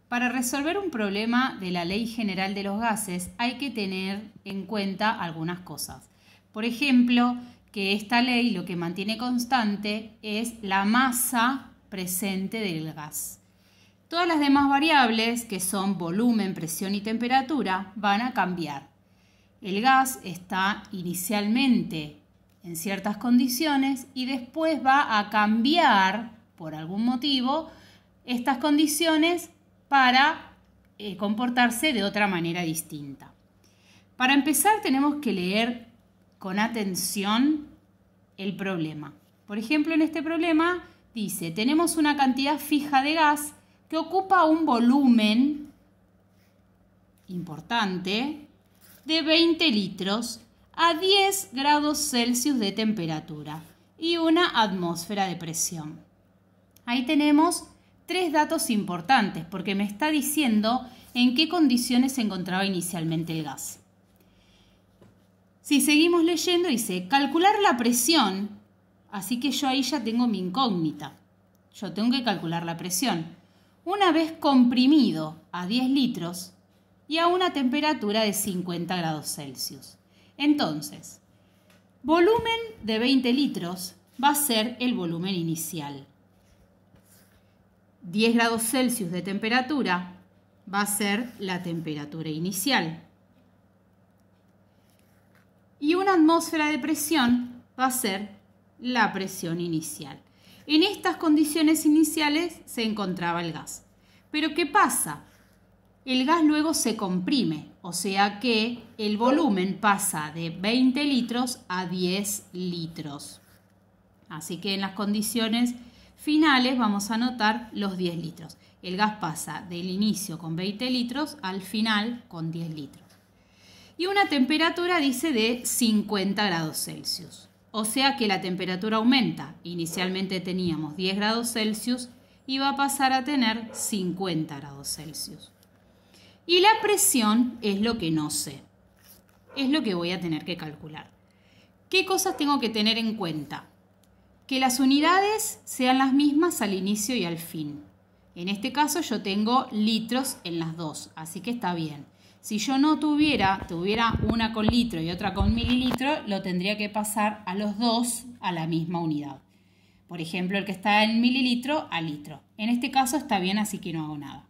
Para resolver un problema de la Ley General de los Gases hay que tener en cuenta algunas cosas. Por ejemplo, que esta ley lo que mantiene constante es la masa presente del gas. Todas las demás variables, que son volumen, presión y temperatura, van a cambiar. El gas está inicialmente en ciertas condiciones y después va a cambiar, por algún motivo, estas condiciones para comportarse de otra manera distinta. Para empezar tenemos que leer con atención el problema. Por ejemplo, en este problema dice, tenemos una cantidad fija de gas que ocupa un volumen importante de 20 litros a 10 grados Celsius de temperatura y una atmósfera de presión. Ahí tenemos tres datos importantes porque me está diciendo en qué condiciones se encontraba inicialmente el gas. Si seguimos leyendo dice calcular la presión, así que yo ahí ya tengo mi incógnita. Yo tengo que calcular la presión. Una vez comprimido a 10 litros y a una temperatura de 50 grados Celsius. Entonces, volumen de 20 litros va a ser el volumen inicial. 10 grados Celsius de temperatura va a ser la temperatura inicial. Y una atmósfera de presión va a ser la presión inicial. En estas condiciones iniciales se encontraba el gas. Pero ¿qué pasa? El gas luego se comprime, o sea que el volumen pasa de 20 litros a 10 litros. Así que en las condiciones finales vamos a anotar los 10 litros. El gas pasa del inicio con 20 litros al final con 10 litros. Y una temperatura dice de 50 grados Celsius. O sea que la temperatura aumenta. Inicialmente teníamos 10 grados Celsius y va a pasar a tener 50 grados Celsius. Y la presión es lo que no sé. Es lo que voy a tener que calcular. ¿Qué cosas tengo que tener en cuenta? Que las unidades sean las mismas al inicio y al fin. En este caso yo tengo litros en las dos, así que está bien. Si yo no tuviera una con litro y otra con mililitro, lo tendría que pasar a los dos a la misma unidad. Por ejemplo, el que está en mililitro a litro. En este caso está bien, así que no hago nada.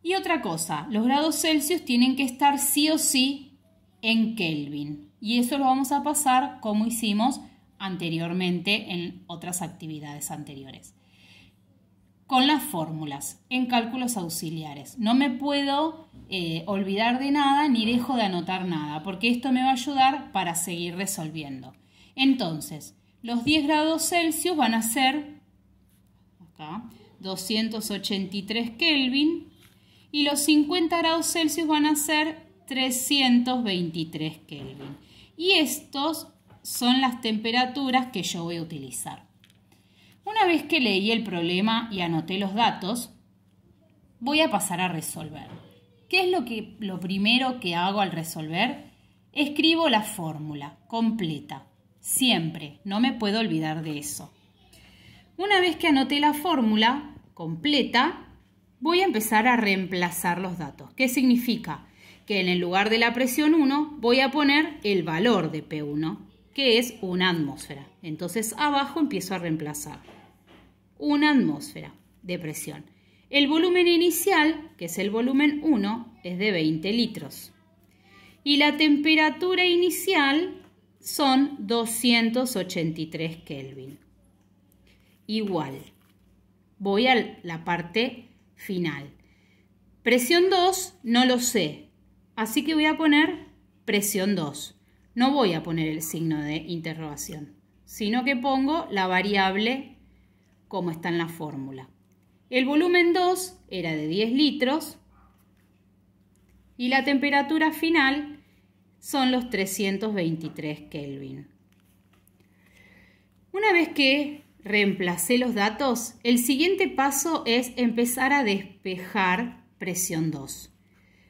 Y otra cosa, los grados Celsius tienen que estar sí o sí en Kelvin. Y eso lo vamos a pasar como hicimos anteriormente en otras actividades anteriores. Con las fórmulas, en cálculos auxiliares. No me puedo olvidar de nada ni dejo de anotar nada, porque esto me va a ayudar para seguir resolviendo. Entonces, los 10 grados Celsius van a ser acá, 283 Kelvin y los 50 grados Celsius van a ser 323 Kelvin. Y estos son las temperaturas que yo voy a utilizar. Una vez que leí el problema y anoté los datos, voy a pasar a resolver. ¿Qué es lo primero que hago al resolver? Escribo la fórmula completa. Siempre, no me puedo olvidar de eso. Una vez que anoté la fórmula completa, voy a empezar a reemplazar los datos. ¿Qué significa? Que en el lugar de la presión 1 voy a poner el valor de P1, que es una atmósfera. Entonces abajo empiezo a reemplazar una atmósfera de presión. El volumen inicial, que es el volumen 1, es de 20 litros. Y la temperatura inicial son 283 Kelvin. Igual. Voy a la parte final. Presión 2 no lo sé, así que voy a poner presión 2. No voy a poner el signo de interrogación, sino que pongo la variable como está en la fórmula. El volumen 2 era de 10 litros y la temperatura final son los 323 Kelvin. Una vez que reemplacé los datos, el siguiente paso es empezar a despejar presión 2.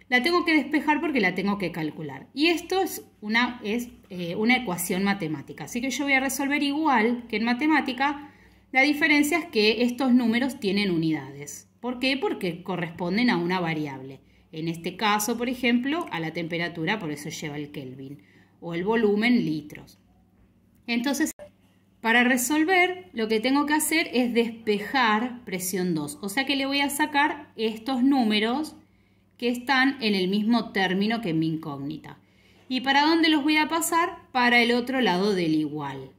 La tengo que despejar porque la tengo que calcular. Y esto es una ecuación matemática. Así que yo voy a resolver igual que en matemática. La diferencia es que estos números tienen unidades. ¿Por qué? Porque corresponden a una variable. En este caso, por ejemplo, a la temperatura, por eso lleva el Kelvin, o el volumen, litros. Entonces, para resolver, lo que tengo que hacer es despejar presión 2. O sea que le voy a sacar estos números que están en el mismo término que mi incógnita. ¿Y para dónde los voy a pasar? Para el otro lado del igual,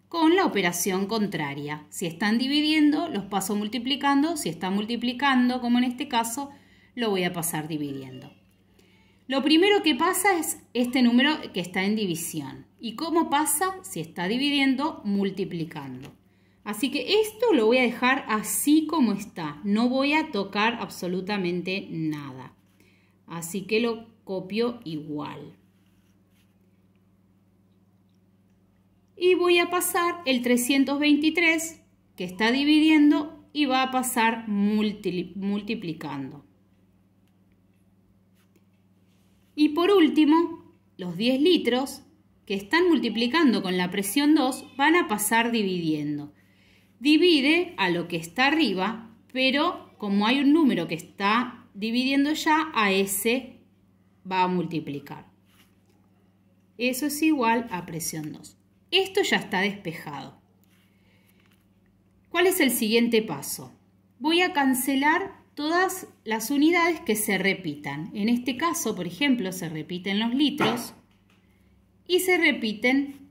con la operación contraria. Si están dividiendo, los paso multiplicando. Si están multiplicando, como en este caso, lo voy a pasar dividiendo. Lo primero que pasa es este número que está en división. ¿Y cómo pasa? Si está dividiendo, multiplicando. Así que esto lo voy a dejar así como está. No voy a tocar absolutamente nada. Así que lo copio igual. Y voy a pasar el 323 que está dividiendo y va a pasar multiplicando. Y por último, los 10 litros que están multiplicando con la presión 2 van a pasar dividiendo. Divide a lo que está arriba, pero como hay un número que está dividiendo ya, a ese va a multiplicar. Eso es igual a presión 2. Esto ya está despejado. ¿Cuál es el siguiente paso? Voy a cancelar todas las unidades que se repitan. En este caso, por ejemplo, se repiten los litros y se repiten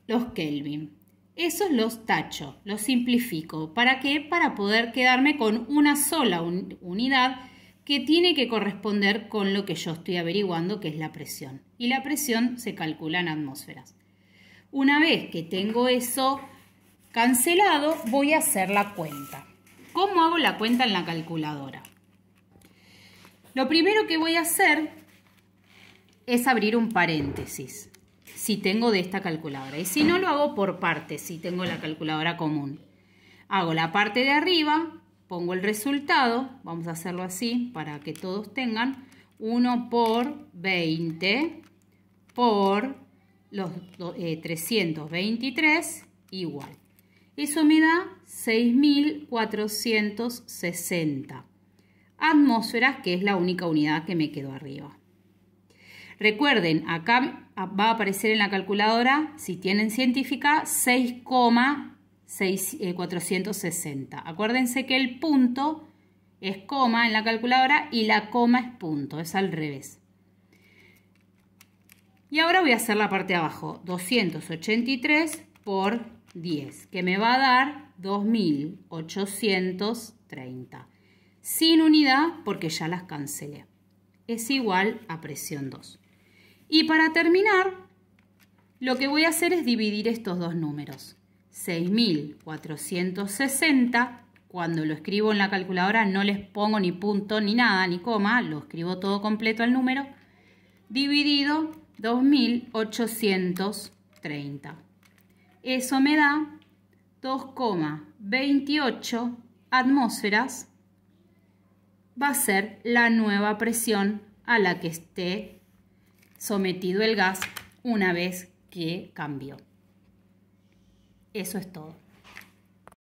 los Kelvin. Esos los tacho, los simplifico. ¿Para qué? Para poder quedarme con una sola unidad que tiene que corresponder con lo que yo estoy averiguando, que es la presión. Y la presión se calcula en atmósferas. Una vez que tengo eso cancelado, voy a hacer la cuenta. ¿Cómo hago la cuenta en la calculadora? Lo primero que voy a hacer es abrir un paréntesis, si tengo de esta calculadora. Y si no, lo hago por partes, si tengo la calculadora común. Hago la parte de arriba, pongo el resultado, vamos a hacerlo así para que todos tengan, 1 por 20 por los 323 igual. Eso me da 6.460 atmósferas, que es la única unidad que me quedó arriba. Recuerden, acá va a aparecer en la calculadora, si tienen científica, 6,460. Acuérdense que el punto es coma en la calculadora y la coma es punto, es al revés. Y ahora voy a hacer la parte de abajo, 283 por 10, que me va a dar 2.830. Sin unidad porque ya las cancelé. Es igual a presión 2. Y para terminar, lo que voy a hacer es dividir estos dos números. 6.460, cuando lo escribo en la calculadora no les pongo ni punto ni nada, ni coma, lo escribo todo completo al número, dividido 2.830. Eso me da 2,28 atmósferas. Va a ser la nueva presión a la que esté sometido el gas una vez que cambió. Eso es todo.